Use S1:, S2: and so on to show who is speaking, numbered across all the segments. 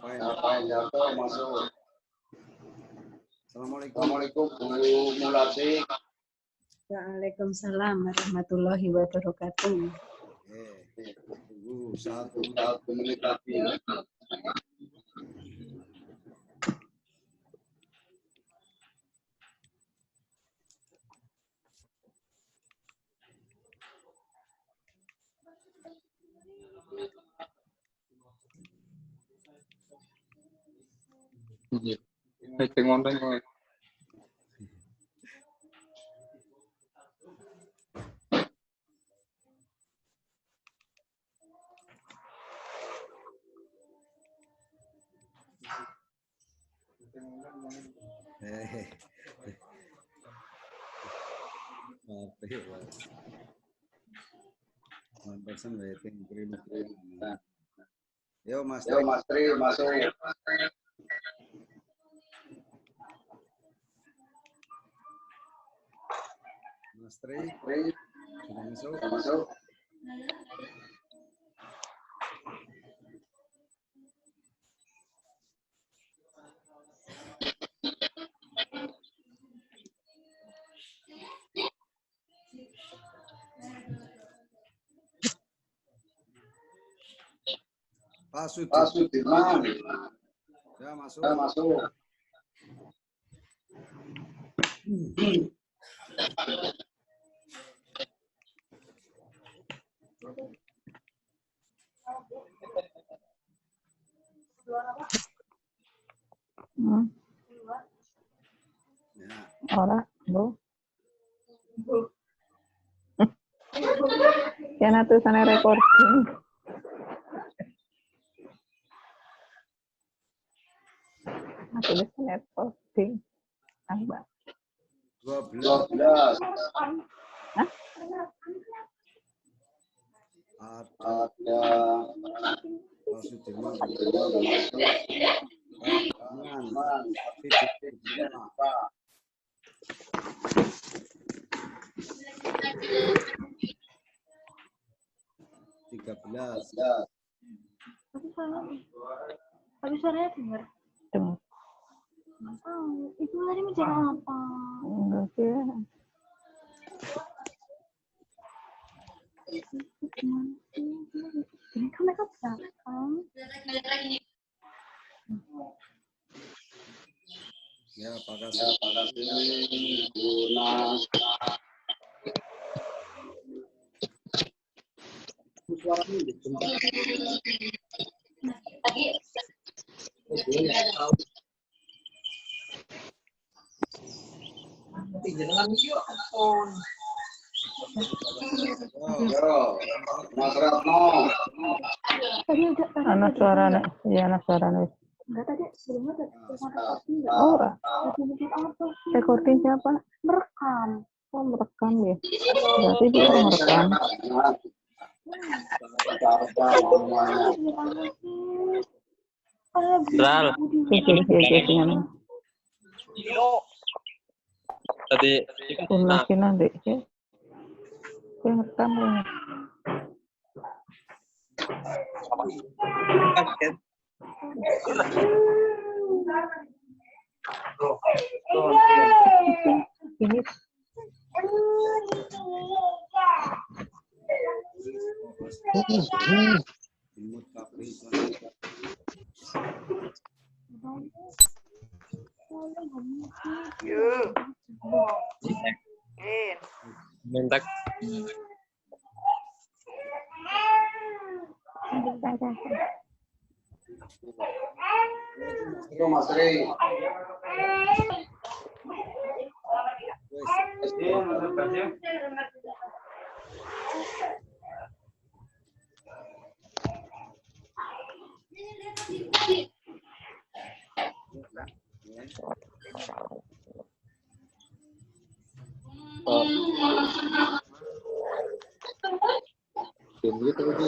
S1: Rafael Jarto masuk. Assalamualaikum Bu Mulasi.
S2: Waalaikumsalam warahmatullahi wabarakatuh.
S1: Tunggu satu menit lagi.
S3: Meeting online.
S1: One person waiting. Yo Mas
S3: Tri masuk.
S1: Mas Tri sudah masuk. Pak Sudirman. Ya masuk.
S4: Ora, Bu. Yan ito sana recording. Aku bisa recording. Tambah.
S1: 12.
S4: Hah?
S1: Ada Pak Sudirman.
S5: Tapi suaranya dengar.
S4: Dengar.
S5: Nggak tahu. Itu tadi bicara apa?
S4: Enggak sih.
S5: Ini kan mereka belakang.
S1: Ya, Pak Kasih. Guna. Mas Ratno.
S5: Tadi ada
S4: Anak suaranya. Iya, anak suaranya.
S5: enggak tadi sebelumnya ada recording enggak?
S4: Oh, ora.
S5: Lagi bikin apa?
S4: Recording siapa?
S5: Merekam.
S4: Oh, merekam ya. Berarti dia orang merekam.
S3: Ral. Tadi
S4: Lagi nanti. Gue ngerekam ya. Ini
S3: mentak.
S1: Itu Mas Ri.
S3: Gitu lagi.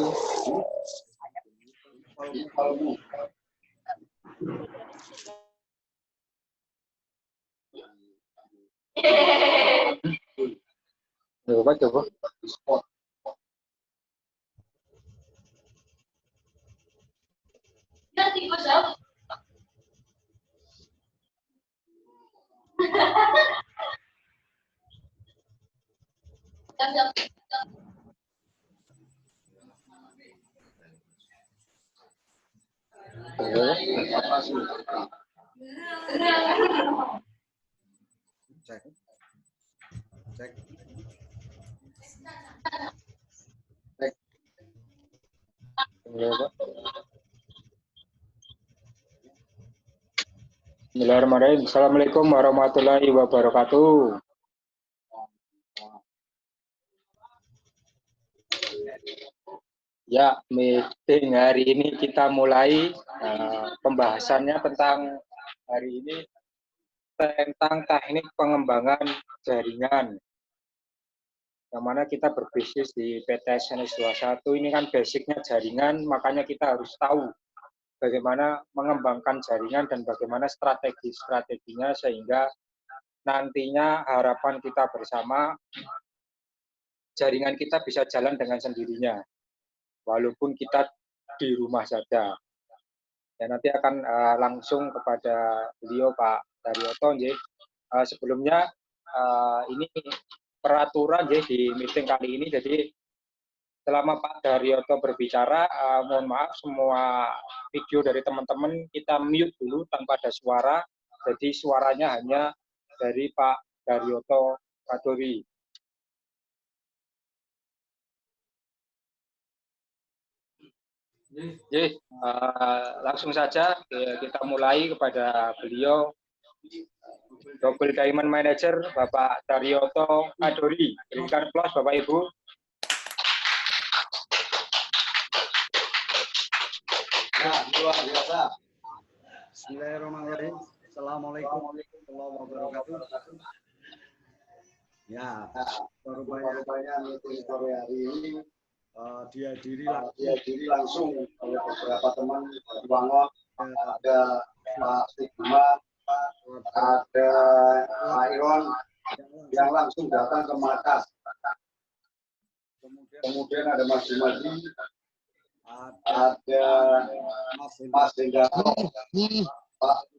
S3: Coba.
S1: Apa sih? Cek. Cek. Cek.
S3: Bismillahirrahmanirrahim. Assalamualaikum warahmatullahi wabarakatuh. Ya, meeting hari ini kita mulai pembahasannya tentang hari ini tentang teknik pengembangan jaringan. Yang mana kita berbisnis di PT SNS 21 ini kan basicnya jaringan, makanya kita harus tahu bagaimana mengembangkan jaringan dan bagaimana strategi-strateginya sehingga nantinya harapan kita bersama jaringan kita bisa jalan dengan sendirinya walaupun kita di rumah saja. Ya, nanti akan langsung kepada beliau Pak Daryoto. Sebelumnya ini peraturan di meeting kali ini, jadi selama Pak Daryoto berbicara, mohon maaf semua video dari teman-teman kita mute dulu tanpa ada suara, jadi suaranya hanya dari Pak Daryoto Kadori. Jadi, langsung saja kita mulai kepada beliau, Double Diamond Manager Bapak Daryoto Kadori. Berikan aplaus Bapak Ibu.
S1: Ya, luar biasa. Bismillahirrahmanirrahim. Assalamualaikum warahmatullahi wabarakatuh. Ya, rupanya meeting sore hari ini dihadiri langsung oleh beberapa teman Bangun, ada Pak Sigma, ada Pak Iron yang langsung datang ke markas. Kemudian ada Mas Jumadi, ada Mas Hendarto,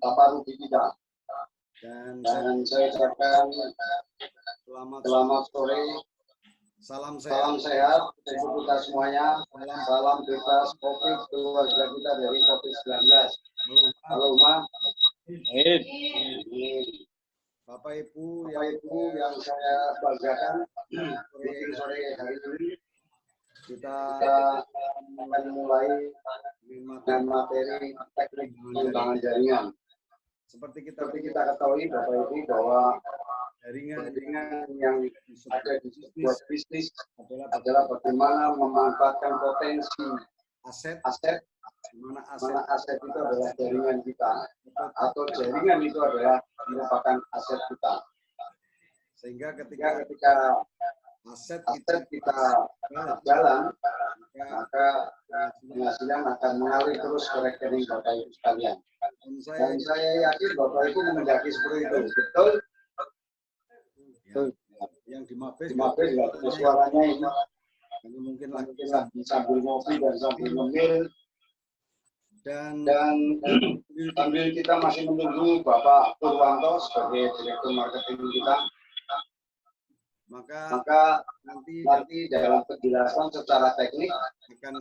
S1: Bapak Rudi kita. Dan saya ucapkan selamat sore. Salam sehat untuk kita semuanya. Salam bebas COVID keluarga kita dari COVID-19. Halo Ma. Bapak Ibu yang saya banggakan, sore hari ini kita akan mulai dengan materi teknik pengembangan jaringan. Seperti kita ketahui Bapak Ibu bahwa jaringan yang ada di sebuah bisnis adalah bagaimana memanfaatkan potensi aset, di mana aset itu adalah jaringan kita, atau jaringan itu adalah merupakan aset kita. Sehingga ketika aset kita jalan, maka penghasilan akan mengalir terus ke rekening Bapak Ibu sekalian. Dan saya yakin Bapak Ibu mendaki seperti itu, betul? Yang di Mabes suaranya ini mungkin lagi sambil ngopi dan sambil ngemil, dan sambil kita masih menunggu Bapak Purwanto sebagai Direktur Marketing kita, maka nanti dalam penjelasan secara teknik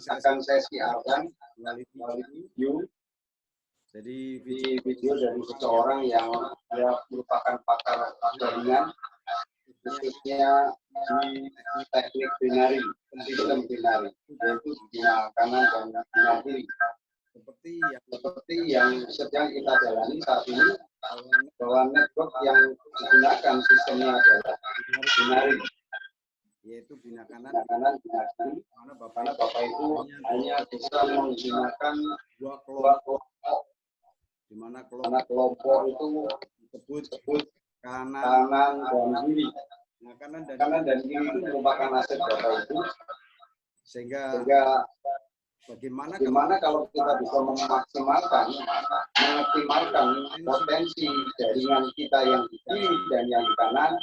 S1: akan saya siarkan melalui video. Jadi video dari seseorang yang dia merupakan pakar jaringan, khususnya di teknik binari, sistem binari, yaitu bina kanan dan bina kiri. Seperti yang sedang kita jalani saat ini, bahwa network yang digunakan sistemnya adalah binari, yaitu bina kanan, bina kiri, karena Bapak Ibu hanya bisa menggunakan dua kelompok, di mana kelompok itu disebut kanan dan kiri. Nah, kanan dan kiri itu merupakan aset Bapak Ibu, sehingga bagaimana kalau kita bisa mengoptimalkan potensi jaringan kita yang di kiri dan yang di kanan,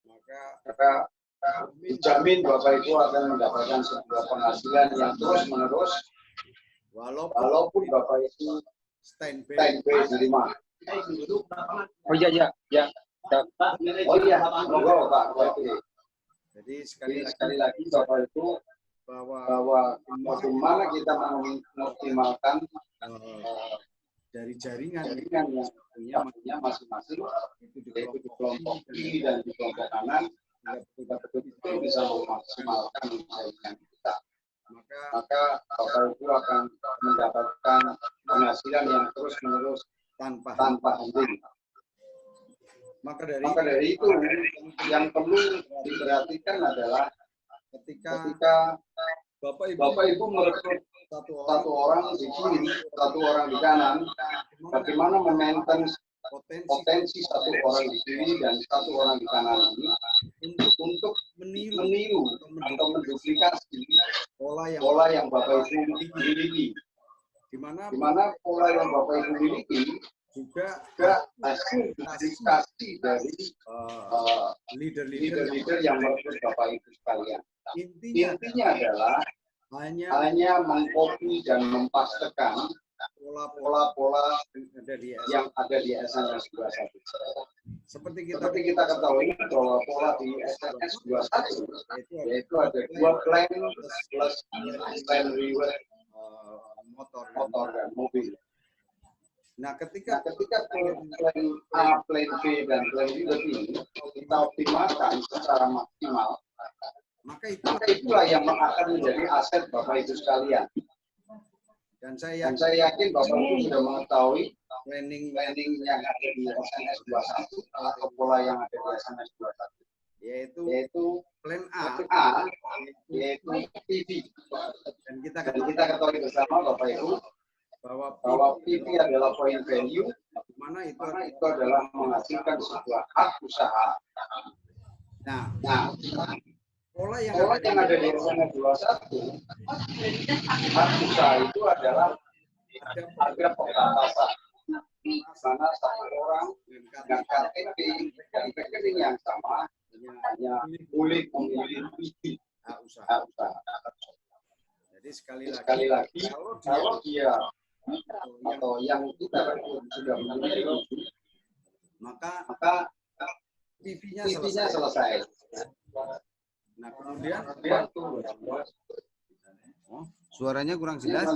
S1: maka dijamin Bapak Ibu akan mendapatkan sebuah penghasilan yang terus menerus, walaupun Bapak Ibu standby di rumah.
S3: Oh iya.
S1: Oh iya, monggo Pak. Jadi sekali lagi Bapak Ibu, bahwa bagaimana kita mengoptimalkan dari jaringan yang punya masing-masing, itu di kelompok kiri dan di kelompok kanan, kita betul-betul bisa memaksimalkan jaringan kita. Maka Bapak Ibu akan mendapatkan penghasilan yang terus-menerus tanpa henti. Maka dari itu yang perlu diperhatikan adalah ketika Bapak Ibu merekrut satu orang di kiri, satu orang di kanan, bagaimana memaintain potensi satu orang di kiri dan satu orang di kanan ini untuk meniru atau menduplikasi pola yang Bapak Ibu miliki. Di mana pola yang Bapak Ibu miliki juga hasil dedikasi dari leader-leader yang merekrut Bapak Ibu sekalian. Intinya adalah hanya mengcopy dan mempastekan pola-pola yang ada di SNS 21. Seperti kita ketahui bahwa pola di SNS 21 yaitu ada 2 plan plus plan reward motor dan mobil. Nah, ketika plan A, plan B, dan plan reward ini kita optimalkan secara maksimal, maka itulah yang akan menjadi aset Bapak Ibu sekalian. Dan saya yakin Bapak Ibu sudah mengetahui planning yang ada di SNS 21 atau pola yang ada di SNS 21, yaitu plan A, yaitu PV. Dan kita ketahui bersama Bapak Ibu bahwa PV adalah point value, di mana itu adalah menghasilkan sebuah hak usaha. Nah, pola yang ada di SNS 21, hak usaha itu adalah ada pembatasan. Sana satu orang dengan KTP dan rekening yang sama hanya boleh memilih hak usaha. Jadi sekali lagi kalau dia atau yang kita sudah memiliki, maka PV-nya selesai. Nah, kemudian suaranya kurang jelas.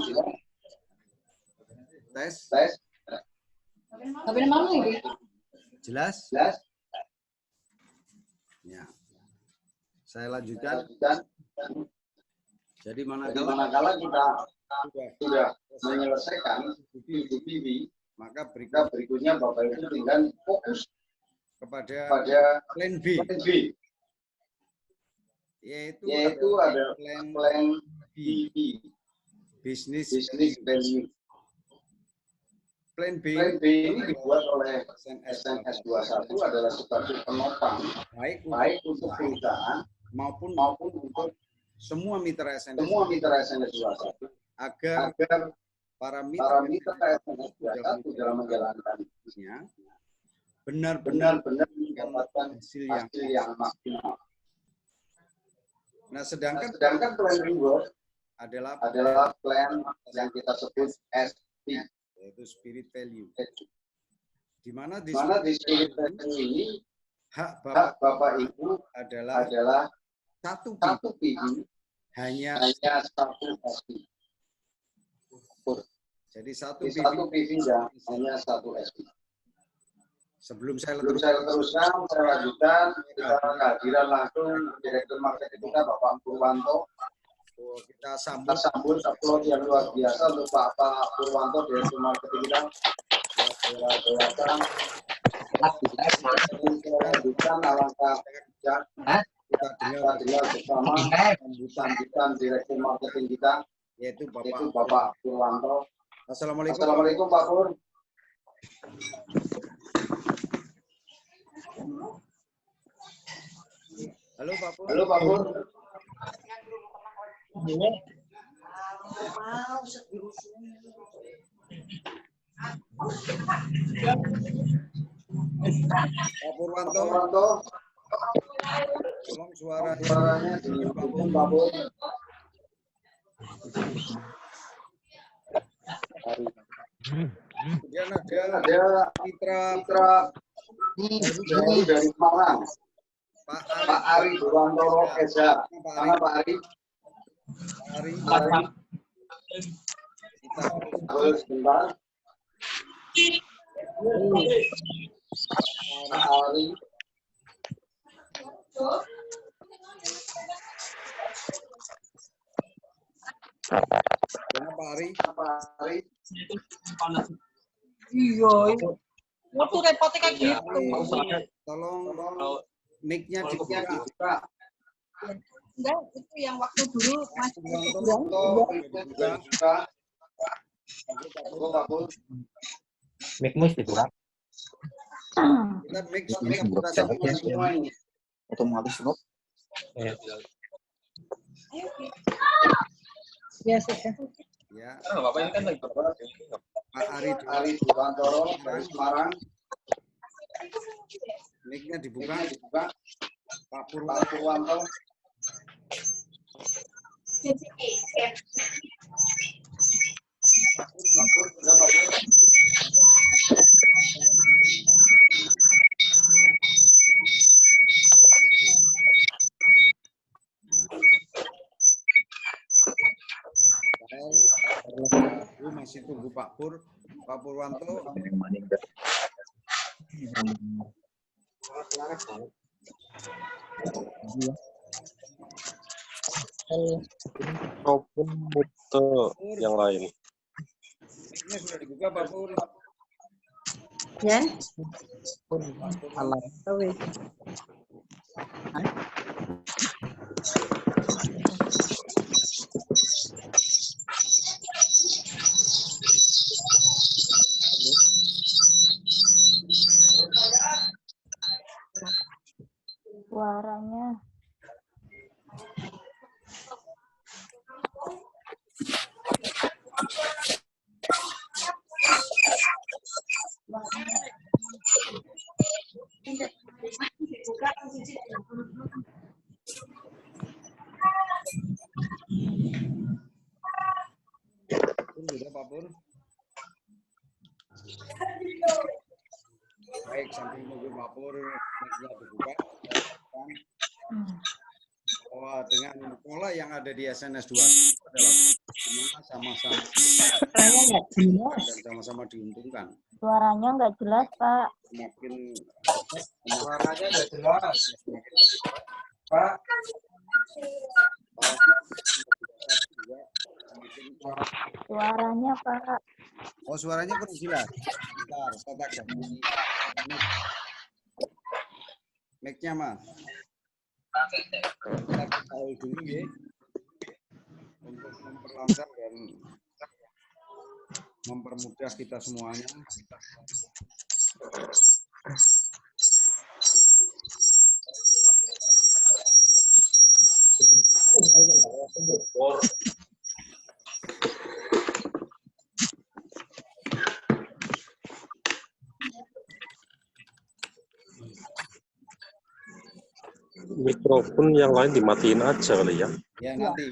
S1: Tes. Jelas? Ya. Saya lanjutkan. Jadi manakala kita sudah menyelesaikan PV, maka berikutnya Bapak Ibu tinggal fokus kepada plan B. Yaitu ada plan B, business value. Plan B ini dibuat oleh SNS 21 adalah sebagai penopang baik untuk perusahaan maupun untuk semua mitra SNS 21 agar para mitra SNS 21 dalam menjalankan bisnisnya benar-benar mendapatkan hasil yang maksimal. Nah, sedangkan plan reward adalah plan yang kita sebut SP, yaitu spirit value. Di mana di spirit value ini hak Bapak Ibu adalah satu PV hanya satu SP. Jadi satu PV hanya satu SP. Sebelum saya teruskan, saya lanjutkan kita kehadiran langsung Direktur Marketing kita Bapak Purwanto. Kita sambut upload yang luar biasa untuk Bapak Purwanto, Direktur Marketing kita. Lanjutkan alangkah kita dengar bersama sambutan Direktur Marketing kita, yaitu Bapak Purwanto. Assalamualaikum Pak Pur. Halo Pak Pur. Pak Purwanto. Tolong suaranya di Pak Pur. Kemudian ada mitra dari Semarang, Pak Ari Dewantoro Eza. Mana Pak Ari? Pak Ari. Kita harus sebentar. Pak Ari. Mana Pak Ari? Pak Ari.
S6: Iya, waktu repotnya kayak gitu.
S1: Tolong mic-nya dibuka.
S6: Enggak, itu yang waktu dulu masih
S1: Dibuka.
S7: Mic-mu dibuka.
S1: Kita mic sudah buka semua ini.
S7: Otomatis stop.
S6: ya sudah.
S1: Ya.
S7: Bapak ini kan lagi
S1: Pak Ari Dewantoro dari Semarang. Mic-nya dibuka. Pak Purwanto. Masih tunggu Pak Purwanto.
S8: Maupun mute yang lain.
S1: Ini sudah dibuka Pak Pur.
S6: Ya.
S5: Suaranya.
S1: Sudah Pak Pur. Baik, sambil menunggu Pak Pur mic-nya dibuka. Dengan pola yang ada di SNS 2 adalah sama-sama
S5: Suaranya nggak jelas.
S1: dan sama-sama diuntungkan.
S5: Suaranya nggak jelas, Pak.
S1: Semakin
S3: Suaranya nggak jelas. Pak.
S5: Suaranya, Pak.
S1: Oh, suaranya kurang jelas. Bentar, saya tak ganti mic-nya, Mas. Kita tahu dulu ya. Untuk memperlancar dan mempermudah kita semuanya.
S8: Mikrofon yang lain dimatiin aja kali ya.
S1: Ya, nanti.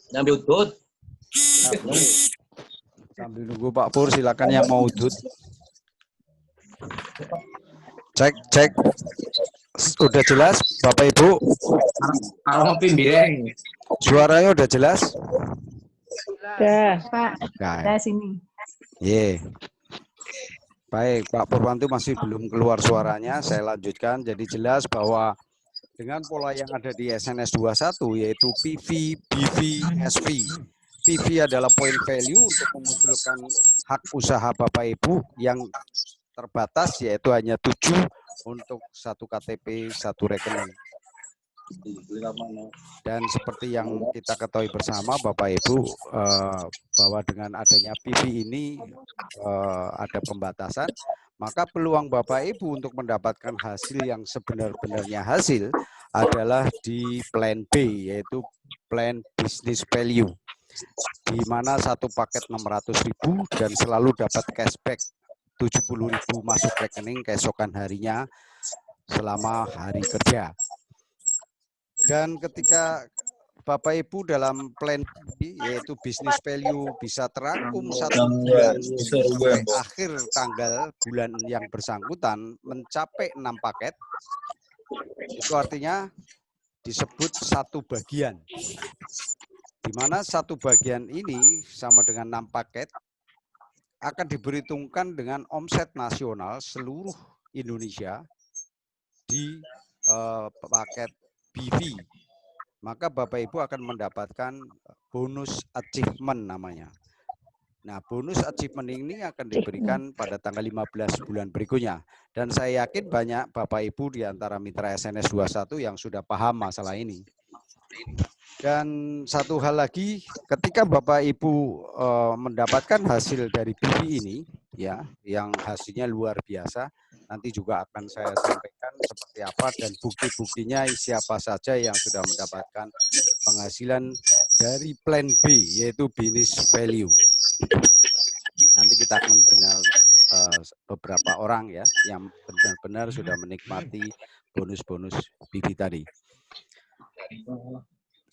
S7: Yang udut.
S1: Sambil nunggu Pak Pur, silakan yang mau udut. Cek. Udah jelas, Bapak Ibu?
S7: Kalau pimbireng.
S1: Suaranya udah jelas?
S2: Udah, Pak.
S1: Nah,
S2: Ada sini.
S1: Baik, Pak Purwanto masih belum keluar suaranya. Saya lanjutkan. Jadi jelas bahwa dengan pola yang ada di SNS 21 yaitu PV, BV, SV. PV adalah point value untuk memunculkan hak usaha Bapak Ibu yang terbatas yaitu hanya 7 untuk satu KTP, satu rekening. Dan seperti yang kita ketahui bersama Bapak Ibu bahwa dengan adanya PV ini ada pembatasan, maka peluang Bapak Ibu untuk mendapatkan hasil yang sebenar-benarnya hasil adalah di plan B, yaitu plan business value, di mana satu paket 600.000 dan selalu dapat cashback 70.000 masuk rekening keesokan harinya selama hari kerja. Dan ketika Bapak Ibu dalam plan B, yaitu business value bisa terangkum 1 bulan sampai akhir tanggal bulan yang bersangkutan mencapai 6 paket, Itu artinya disebut satu bagian. Di mana satu bagian ini sama dengan 6 paket akan diperhitungkan dengan omset nasional seluruh Indonesia di paket BV. Maka Bapak Ibu akan mendapatkan bonus achievement namanya. Nah, bonus achievement ini akan diberikan pada tanggal 15 bulan berikutnya. Dan saya yakin banyak Bapak Ibu di antara mitra SNS 21 yang sudah paham masalah ini. Dan satu hal lagi, ketika Bapak Ibu mendapatkan hasil dari BV ini, ya, yang hasilnya luar biasa, nanti juga akan saya sampaikan seperti apa dan bukti-buktinya siapa saja yang sudah mendapatkan penghasilan dari plan B, yaitu business value. Nanti kita akan dengar beberapa orang ya yang benar-benar sudah menikmati bonus-bonus BV tadi.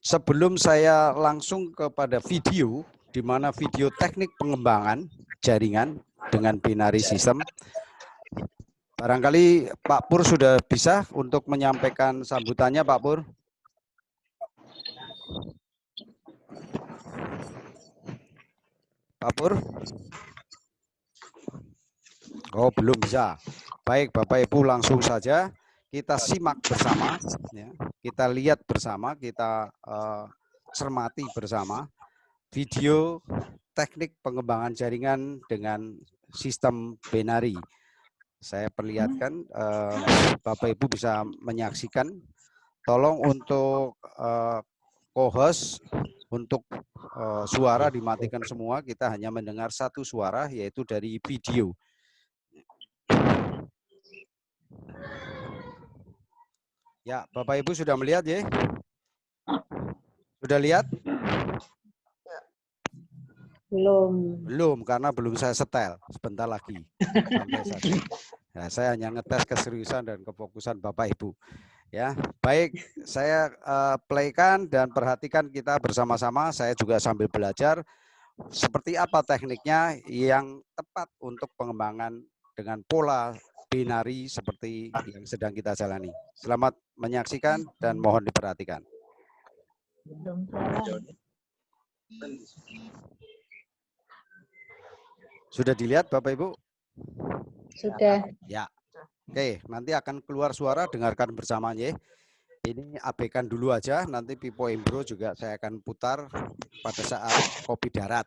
S1: Sebelum saya langsung kepada video, di mana video teknik pengembangan jaringan dengan binary system, barangkali Pak Pur sudah bisa untuk menyampaikan sambutannya, Pak Pur. Pak Pur? Oh, belum bisa. Baik, Bapak Ibu langsung saja kita simak bersama, ya. Kita lihat bersama, kita cermati bersama video teknik pengembangan jaringan dengan sistem binary. Saya perlihatkan, Bapak Ibu bisa menyaksikan. Tolong untuk co-host, untuk suara dimatikan semua, kita hanya mendengar satu suara, yaitu dari video. Ya, Bapak Ibu sudah melihat ya? Sudah lihat? Belum, karena belum saya setel. Sebentar lagi. Santai saja. Nah, saya hanya ngetes keseriusan dan kefokusan Bapak Ibu. Ya, baik, saya playkan dan perhatikan kita bersama-sama. Saya juga sambil belajar seperti apa tekniknya yang tepat untuk pengembangan dengan pola binary seperti yang sedang kita jalani. Selamat menyaksikan dan mohon diperhatikan. Sudah dilihat Bapak Ibu?
S2: Sudah.
S1: Ya. Oke, nanti akan keluar suara, dengarkan bersamanya. Ini abaikan dulu aja, nanti Pipo Imbro juga saya akan putar pada saat kopi darat.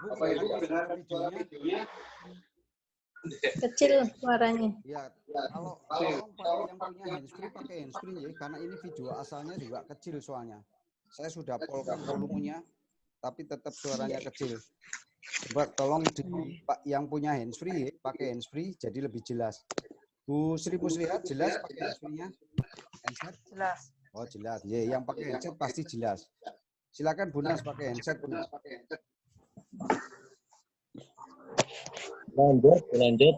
S1: Bapak Ibu dengar videonya?
S2: Kecil suaranya.
S1: Ya, kalau yang punya handsfree pakai handsfree ya, karena ini video asalnya juga kecil soalnya. Saya sudah polkan volumenya, tapi tetap suaranya kecil. Coba tolong yang punya handsfree ya, pakai handsfree jadi lebih jelas. Bu Sri Muslihat jelas pakai handsfree-nya? Handset? Jelas. Oh jelas, ya, yang pakai headset pasti jelas. Silakan Bu Nas pakai headset.
S7: Lanjut.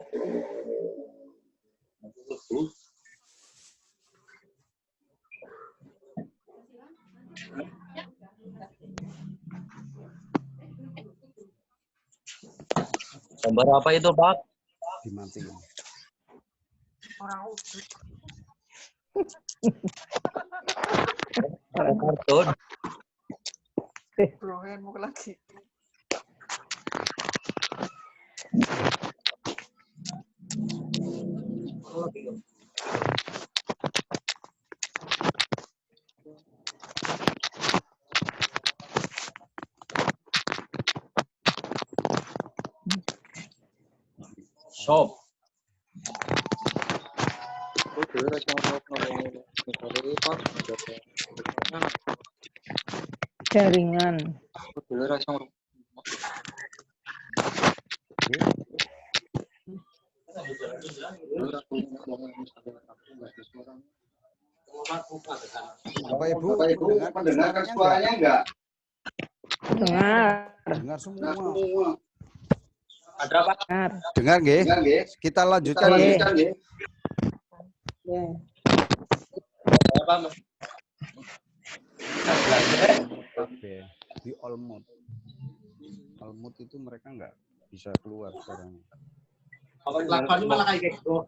S7: Gambar apa itu, Pak?
S1: Dimatiin.
S6: Orang udut.
S7: Kartun.
S6: Blohen mau lagi.
S7: Shop.
S4: Jaringan.
S1: Bapak Ibu mendengarkan suaranya enggak?
S4: Dengar.
S1: Dengar semua.
S7: Ada apa?
S4: Dengar.
S1: Dengar nggih? Kita lanjutkan nggih.
S4: Ya.
S7: Apa, Mas?
S1: Oke. Di Olmut. Olmut itu mereka nggak bisa keluar sekarang.
S7: Lakukannya malah kayak gitu.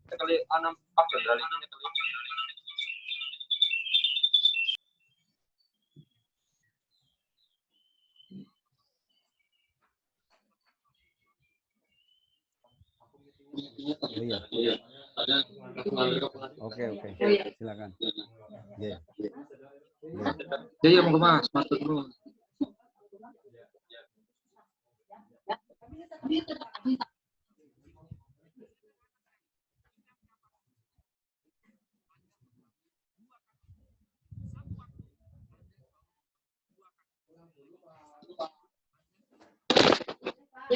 S7: Sekali anam pakai dari ini kali.
S1: Oh iya. Oke. Silakan. Nggih.
S3: Ya, monggo Mas, masuk dulu.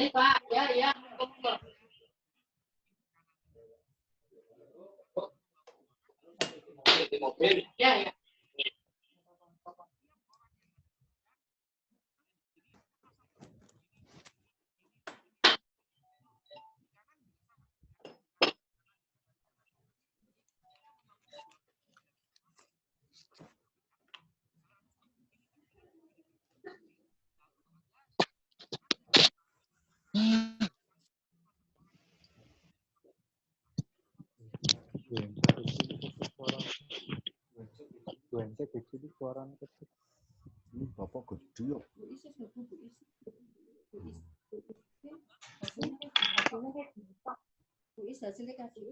S6: Pak, ya. Ya.
S1: Ini Bapak gede ya.
S6: Hasilnya kasih.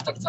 S1: Thank you.